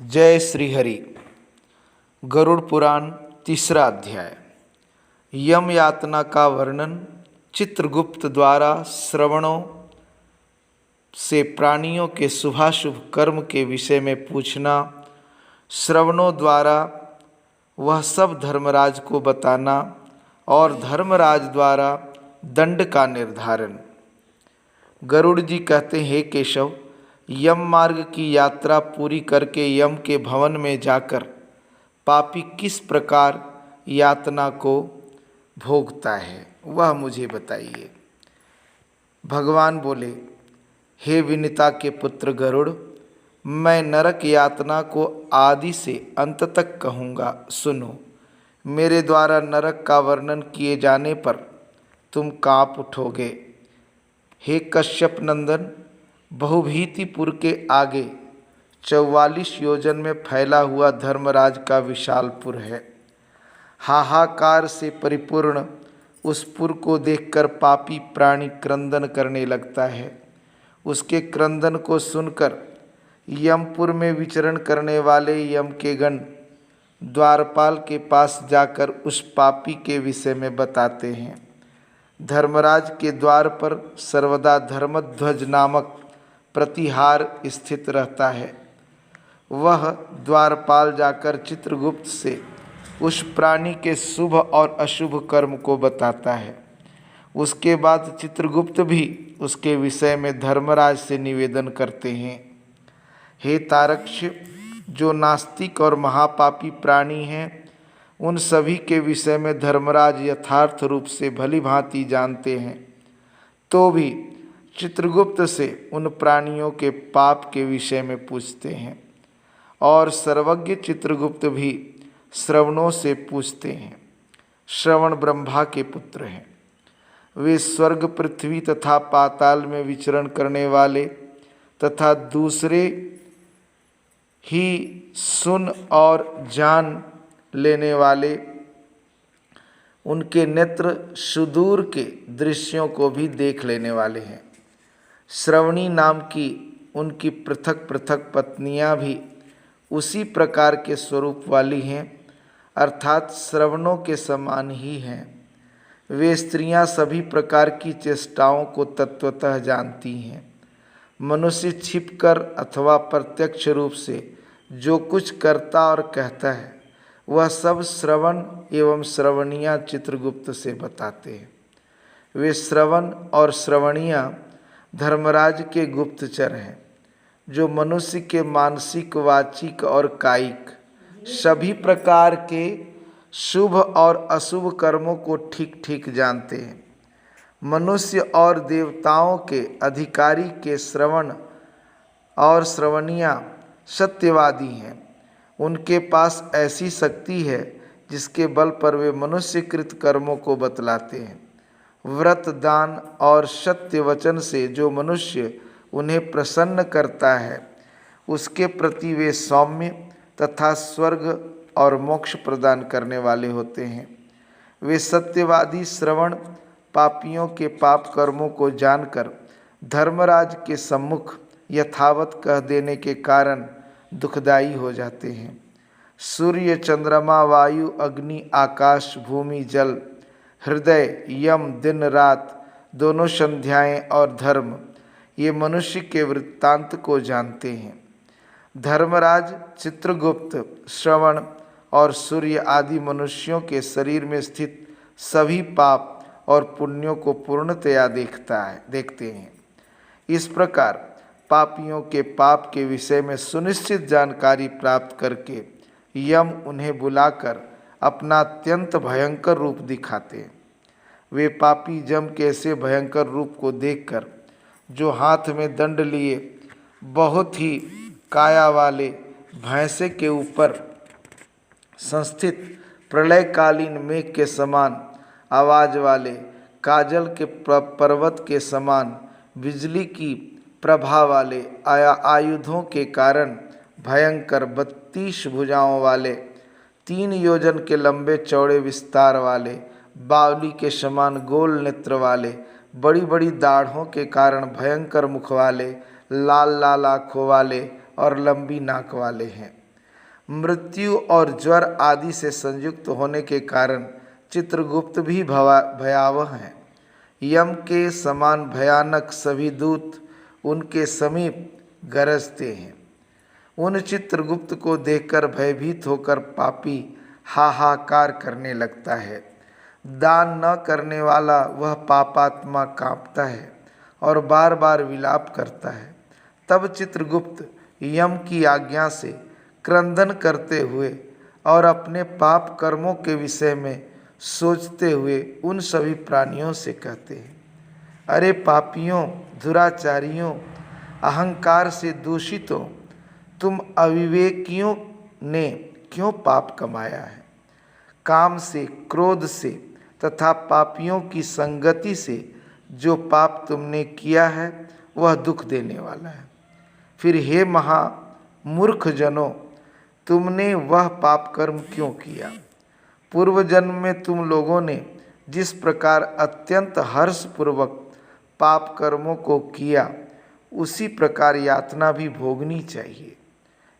जय श्री हरि। गरुड़ पुराण तीसरा अध्याय। यम यातना का वर्णन। चित्रगुप्त द्वारा श्रवणों से प्राणियों के शुभाशुभ कर्म के विषय में पूछना, श्रवणों द्वारा वह सब धर्मराज को बताना और धर्मराज द्वारा दंड का निर्धारण। गरुड़ जी कहते हैं, हे केशव, यम मार्ग की यात्रा पूरी करके यम के भवन में जाकर पापी किस प्रकार यातना को भोगता है वह मुझे बताइए। भगवान बोले, हे विनिता के पुत्र गरुड़, मैं नरक यातना को आदि से अंत तक कहूँगा। सुनो, मेरे द्वारा नरक का वर्णन किए जाने पर तुम काँप उठोगे। हे कश्यप नंदन, बहुभीतिपुर के आगे 44 योजन में फैला हुआ धर्मराज का विशालपुर है। हाहाकार से परिपूर्ण उस पुर को देखकर पापी प्राणी क्रंदन करने लगता है। उसके क्रंदन को सुनकर यमपुर में विचरण करने वाले यम के गण द्वारपाल के पास जाकर उस पापी के विषय में बताते हैं। धर्मराज के द्वार पर सर्वदा धर्मध्वज नामक प्रतिहार स्थित रहता है। वह द्वारपाल जाकर चित्रगुप्त से उस प्राणी के शुभ और अशुभ कर्म को बताता है। उसके बाद चित्रगुप्त भी उसके विषय में धर्मराज से निवेदन करते हैं। हे तारक्ष, जो नास्तिक और महापापी प्राणी हैं, उन सभी के विषय में धर्मराज यथार्थ रूप से भली भांति जानते हैं, तो भी चित्रगुप्त से उन प्राणियों के पाप के विषय में पूछते हैं। और सर्वज्ञ चित्रगुप्त भी श्रवणों से पूछते हैं। श्रवण ब्रह्मा के पुत्र हैं। वे स्वर्ग, पृथ्वी तथा पाताल में विचरण करने वाले तथा दूसरे ही सुन और जान लेने वाले, उनके नेत्र सुदूर के दृश्यों को भी देख लेने वाले हैं। श्रवणी नाम की उनकी पृथक पृथक पत्नियां भी उसी प्रकार के स्वरूप वाली हैं, अर्थात श्रवणों के समान ही हैं। वे स्त्रियां सभी प्रकार की चेष्टाओं को तत्वतः जानती हैं। मनुष्य छिपकर अथवा प्रत्यक्ष रूप से जो कुछ करता और कहता है, वह सब श्रवण एवं श्रवणियाँ चित्रगुप्त से बताते हैं। वे श्रवण और श्रवणियाँ धर्मराज के गुप्तचर हैं, जो मनुष्य के मानसिक, वाचिक और कायिक सभी प्रकार के शुभ और अशुभ कर्मों को ठीक ठीक जानते हैं। मनुष्य और देवताओं के अधिकारी के श्रवण और श्रवणियाँ सत्यवादी हैं। उनके पास ऐसी शक्ति है जिसके बल पर वे मनुष्यकृत कर्मों को बतलाते हैं। व्रत, दान और सत्य वचन से जो मनुष्य उन्हें प्रसन्न करता है, उसके प्रति वे सौम्य तथा स्वर्ग और मोक्ष प्रदान करने वाले होते हैं। वे सत्यवादी श्रवण पापियों के पाप कर्मों को जानकर धर्मराज के सम्मुख यथावत कह देने के कारण दुखदायी हो जाते हैं। सूर्य, चंद्रमा, वायु, अग्नि, आकाश, भूमि, जल, हृदय, यम, दिन रात, दोनों संध्याएं और धर्म, ये मनुष्य के वृत्तांत को जानते हैं। धर्मराज, चित्रगुप्त, श्रवण और सूर्य आदि मनुष्यों के शरीर में स्थित सभी पाप और पुण्यों को पूर्णतया देखते हैं। इस प्रकार पापियों के पाप के विषय में सुनिश्चित जानकारी प्राप्त करके यम उन्हें बुलाकर अपना अत्यंत भयंकर रूप दिखाते हैं। वे पापी यम के ऐसे भयंकर रूप को देखकर, जो हाथ में दंड लिए बहुत ही काया वाले भैंसे के ऊपर संस्थित प्रलयकालीन मेघ के समान आवाज वाले, काजल के पर्वत के समान बिजली की प्रभा वाले, आयुधों के कारण भयंकर 32 भुजाओं वाले, 3 योजन के लंबे चौड़े विस्तार वाले, बावली के समान गोल नेत्र वाले, बड़ी बड़ी दाढ़ों के कारण भयंकर मुख वाले, लाल लाल आँखों वाले और लंबी नाक वाले हैं। मृत्यु और ज्वर आदि से संयुक्त होने के कारण चित्रगुप्त भी भयावह हैं। यम के समान भयानक सभी दूत उनके समीप गरजते हैं। उन चित्रगुप्त को देखकर भयभीत होकर पापी हाहाकार करने लगता है। दान न करने वाला वह पापात्मा कांपता है और बार बार विलाप करता है। तब चित्रगुप्त यम की आज्ञा से क्रंदन करते हुए और अपने पाप कर्मों के विषय में सोचते हुए उन सभी प्राणियों से कहते हैं, अरे पापियों, दुराचारियों, अहंकार से दूषितों, तुम अविवेकियों ने क्यों पाप कमाया है? काम से, क्रोध से तथा पापियों की संगति से जो पाप तुमने किया है वह दुख देने वाला है। फिर हे महामूर्ख जनों, तुमने वह पाप कर्म क्यों किया? पूर्व जन्म में तुम लोगों ने जिस प्रकार अत्यंत हर्षपूर्वक पाप कर्मों को किया, उसी प्रकार यातना भी भोगनी चाहिए।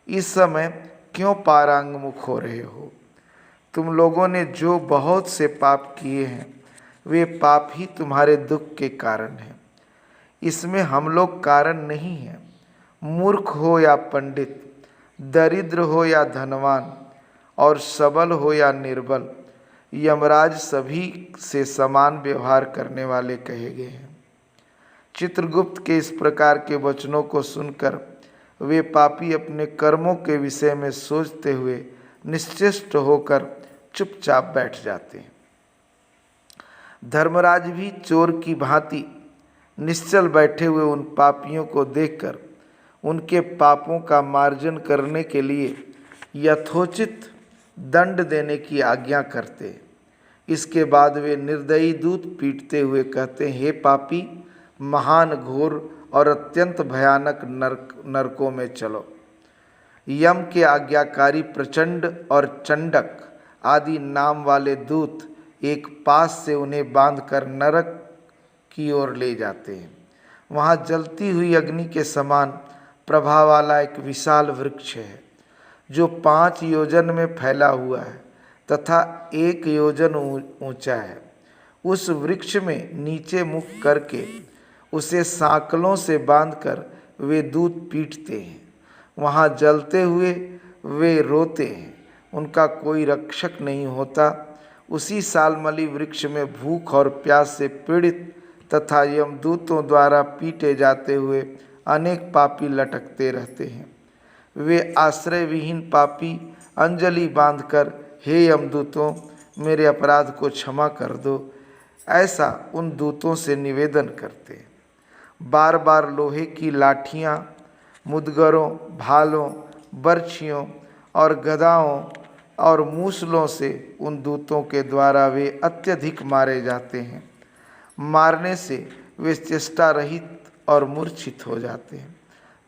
इस समय क्यों पारांगमुख हो रहे हो? तुम लोगों ने जो बहुत से पाप किए हैं, वे पाप ही तुम्हारे दुख के कारण हैं। इसमें हम लोग कारण नहीं हैं। मूर्ख हो या पंडित, दरिद्र हो या धनवान, और सबल हो या निर्बल, यमराज सभी से समान व्यवहार करने वाले कहे गए हैं। चित्रगुप्त के इस प्रकार के वचनों को सुनकर वे पापी अपने कर्मों के विषय में सोचते हुए निश्चेष्ट होकर चुपचाप बैठ जाते हैं। धर्मराज भी चोर की भांति निश्चल बैठे हुए उन पापियों को देखकर उनके पापों का मार्जन करने के लिए यथोचित दंड देने की आज्ञा करते। इसके बाद वे निर्दयी दूत पीटते हुए कहते, हे पापी, महान, घोर और अत्यंत भयानक नरकों में चलो। यम के आज्ञाकारी प्रचंड और चंडक आदि नाम वाले दूत एक पास से उन्हें बांधकर नरक की ओर ले जाते हैं। वहाँ जलती हुई अग्नि के समान प्रभा वाला एक विशाल वृक्ष है, जो 5 योजन में फैला हुआ है तथा 1 योजन ऊंचा है। उस वृक्ष में नीचे मुख करके उसे सांकलों से बांधकर वे दूत पीटते हैं। वहाँ जलते हुए वे रोते हैं, उनका कोई रक्षक नहीं होता। उसी सालमली वृक्ष में भूख और प्यास से पीड़ित तथा यमदूतों द्वारा पीटे जाते हुए अनेक पापी लटकते रहते हैं। वे आश्रय विहीन पापी अंजलि बांधकर, हे यमदूतों, मेरे अपराध को क्षमा कर दो, ऐसा उन दूतों से निवेदन करते हैं। बार बार लोहे की लाठियाँ, मुदगरों, भालों, बर्छियों और गदाओं और मूसलों से उन दूतों के द्वारा वे अत्यधिक मारे जाते हैं। मारने से वे चेष्टा रहित और मूर्छित हो जाते हैं।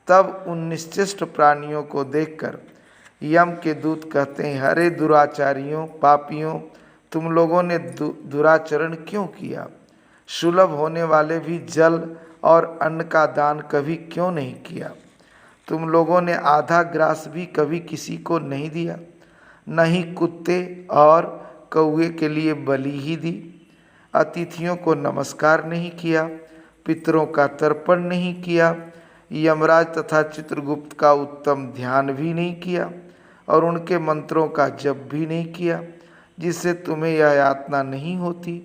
तब उन निश्चेष्ट प्राणियों को देखकर यम के दूत कहते हैं, अरे दुराचारियों, पापियों, तुम लोगों ने दुराचरण क्यों किया? सुलभ होने वाले भी जल और अन्न का दान कभी क्यों नहीं किया? तुम लोगों ने आधा ग्रास भी कभी किसी को नहीं दिया, न ही कुत्ते और कौवे के लिए बलि ही दी। अतिथियों को नमस्कार नहीं किया, पितरों का तर्पण नहीं किया, यमराज तथा चित्रगुप्त का उत्तम ध्यान भी नहीं किया और उनके मंत्रों का जप भी नहीं किया, जिससे तुम्हें यह यातना नहीं होती।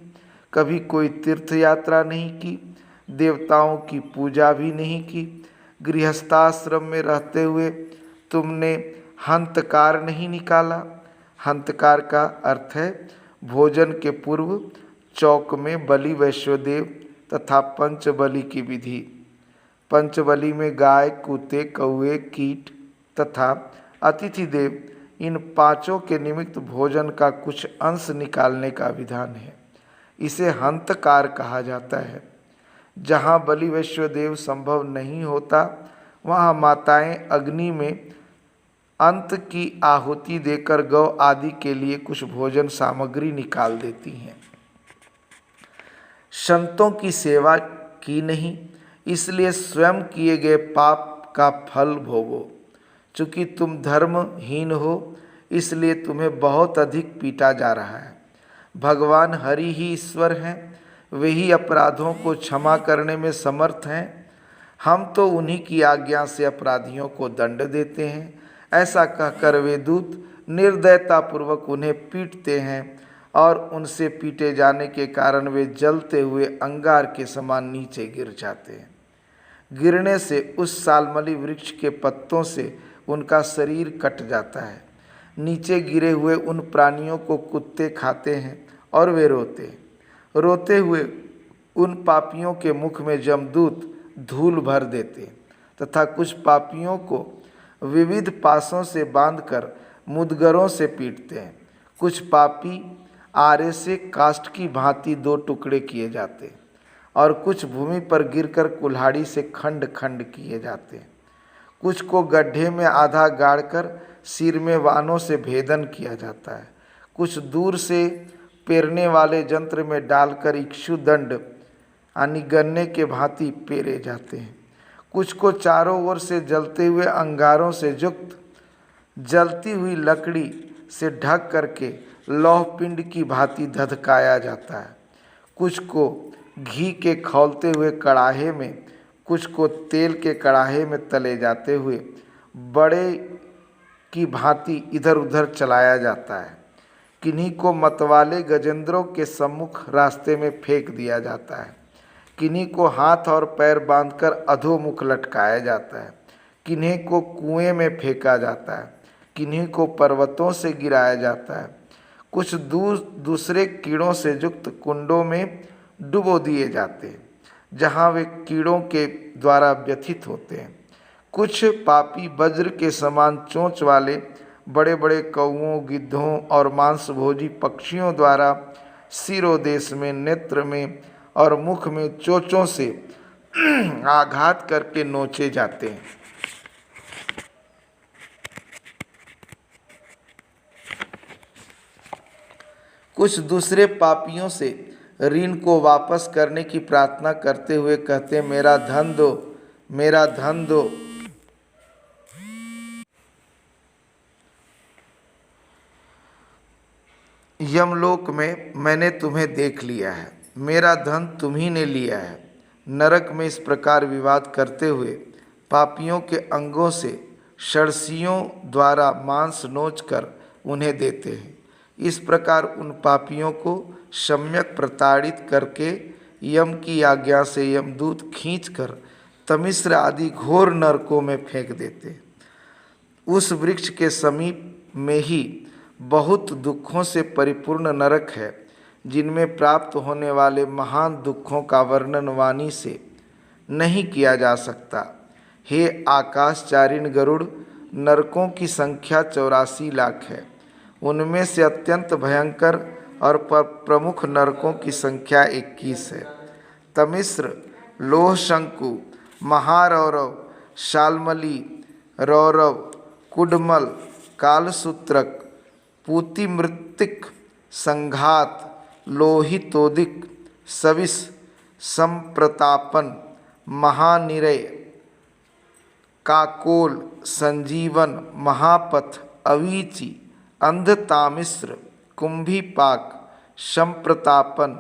कभी कोई तीर्थ यात्रा नहीं की, देवताओं की पूजा भी नहीं की। गृहस्थाश्रम में रहते हुए तुमने हंतकार नहीं निकाला। हंतकार का अर्थ है भोजन के पूर्व चौक में बलि वैश्वदेव तथा पंचबलि की विधि। पंचबलि में गाय, कुत्ते, कौवे, कीट तथा अतिथि देव, इन 5 के निमित्त भोजन का कुछ अंश निकालने का विधान है। इसे हंतकार कहा जाता है। जहाँ बलि वैश्वदेव संभव नहीं होता, वहाँ माताएं अग्नि में अंत की आहुति देकर गौ आदि के लिए कुछ भोजन सामग्री निकाल देती हैं। संतों की सेवा की नहीं, इसलिए स्वयं किए गए पाप का फल भोगो। चूँकि तुम धर्महीन हो इसलिए तुम्हें बहुत अधिक पीटा जा रहा है। भगवान हरि ही ईश्वर हैं, वे ही अपराधों को क्षमा करने में समर्थ हैं। हम तो उन्हीं की आज्ञा से अपराधियों को दंड देते हैं। ऐसा कहकर वे दूत निर्दयतापूर्वक उन्हें पीटते हैं और उनसे पीटे जाने के कारण वे जलते हुए अंगार के समान नीचे गिर जाते हैं। गिरने से उस सालमली वृक्ष के पत्तों से उनका शरीर कट जाता है। नीचे गिरे हुए उन प्राणियों को कुत्ते खाते हैं और वे रोते हैं। रोते हुए उन पापियों के मुख में यमदूत धूल भर देते तथा कुछ पापियों को विविध पासों से बांधकर मुदगरों से पीटते हैं। कुछ पापी आरे से काष्ठ की भांति दो टुकड़े किए जाते और कुछ भूमि पर गिरकर कुल्हाड़ी से खंड खंड किए जाते। कुछ को गड्ढे में आधा गाड़कर सिर में वानों से भेदन किया जाता है। कुछ दूर से पेरने वाले यंत्र में डालकर इक्षुदंड यानी गन्ने के भांति पेरे जाते हैं। कुछ को चारों ओर से जलते हुए अंगारों से युक्त जलती हुई लकड़ी से ढक करके लौह पिंड की भांति धधकाया जाता है। कुछ को घी के खौलते हुए कड़ाहे में, कुछ को तेल के कड़ाहे में तले जाते हुए बड़े की भांति इधर उधर चलाया जाता है। किन्हीं को मतवाले गजेंद्रों के सम्मुख रास्ते में फेंक दिया जाता है। किन्हीं को हाथ और पैर बांधकर अधोमुख लटकाया जाता है। किन्हीं को कुएं में फेंका जाता है। किन्हीं को पर्वतों से गिराया जाता है। कुछ दूसरे कीड़ों से युक्त कुंडों में डुबो दिए जाते हैं, जहाँ वे कीड़ों के द्वारा व्यथित होते हैं। कुछ पापी वज्र के समान चोंच वाले बड़े बड़े कौओं, गिद्धों और मांसभोजी पक्षियों द्वारा शिरोदेश में, नेत्र में और मुख में चोंचों से आघात करके नोचे जाते हैं। कुछ दूसरे पापियों से ऋण को वापस करने की प्रार्थना करते हुए कहते हैं, मेरा धन दो, मेरा धन दो। यमलोक में मैंने तुम्हें देख लिया है, मेरा धन तुम्ही ने लिया है। नरक में इस प्रकार विवाद करते हुए पापियों के अंगों से षडसियों द्वारा मांस नोच कर उन्हें देते हैं। इस प्रकार उन पापियों को सम्यक प्रताड़ित करके यम की आज्ञा से यमदूत खींचकर तमिश्र आदि घोर नरकों में फेंक देते। उस वृक्ष के समीप में ही बहुत दुखों से परिपूर्ण नरक है, जिनमें प्राप्त होने वाले महान दुखों का वर्णन वाणी से नहीं किया जा सकता। हे आकाशचारिण गरुड़, नरकों की संख्या 84 लाख है। उनमें से अत्यंत भयंकर और प्रमुख नरकों की संख्या 21 है। तमिश्र, लोह शंकु, महारौरव, शाल्मली, रौरव, कुडमल, कालसूत्रक, पूतिमृत्तिक, संघात, लोहितोदिक, सविस, संप्रतापन, महानिरय, काकोल, संजीवन, महापथ, अवीची, अंधतामिश्र, कुंभीपाक, संप्रतापन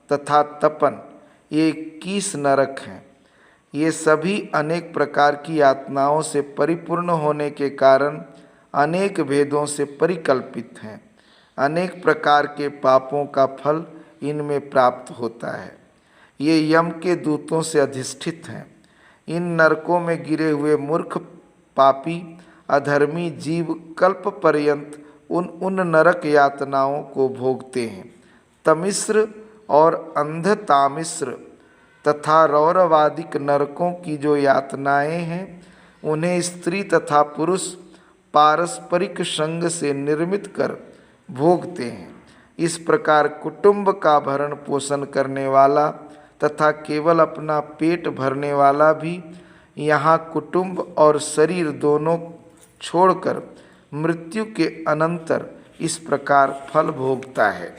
तथा तपन, ये 21 नरक हैं। ये सभी अनेक प्रकार की यातनाओं से परिपूर्ण होने के कारण अनेक भेदों से परिकल्पित हैं। अनेक प्रकार के पापों का फल इनमें प्राप्त होता है। ये यम के दूतों से अधिष्ठित हैं। इन नरकों में गिरे हुए मूर्ख, पापी, अधर्मी जीव कल्प पर्यंत उन नरक यातनाओं को भोगते हैं। तमिश्र और अंधतामिश्र तथा रौरवादिक नरकों की जो यातनाएं हैं, उन्हें स्त्री तथा पुरुष पारस्परिक संग से निर्मित कर भोगते हैं। इस प्रकार कुटुंब का भरण पोषण करने वाला तथा केवल अपना पेट भरने वाला भी यहाँ कुटुंब और शरीर दोनों छोड़कर मृत्यु के अनंतर इस प्रकार फल भोगता है।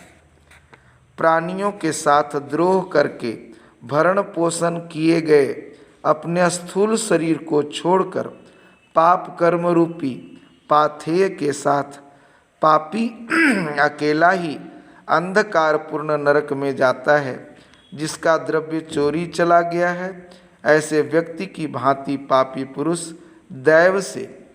प्राणियों के साथ द्रोह करके भरण पोषण किए गए अपने स्थूल शरीर को छोड़कर पाप कर्म रूपी पाथेय के साथ पापी अकेला ही अंधकारपूर्ण नरक में जाता है। जिसका द्रव्य चोरी चला गया है, ऐसे व्यक्ति की भांति पापी पुरुष दैव से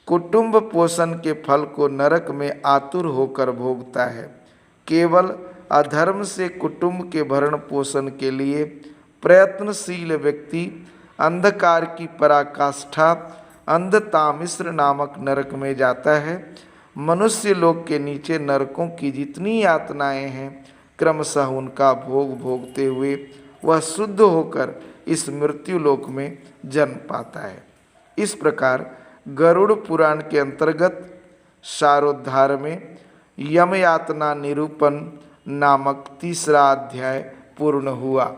कुटुंब पोषण के फल को नरक में आतुर होकर भोगता है। केवल अधर्म से कुटुंब के भरण पोषण के लिए प्रयत्नशील व्यक्ति अंधकार की पराकाष्ठा अंधतामिश्र नामक नरक में जाता है। मनुष्य लोक के नीचे नरकों की जितनी यातनाएं हैं, क्रमशः उनका भोग भोगते हुए वह शुद्ध होकर इस मृत्यु लोक में जन्म पाता है। इस प्रकार गरुड़ पुराण के अंतर्गत सारोद्धार में यम यातना निरूपण नामक तीसरा अध्याय पूर्ण हुआ।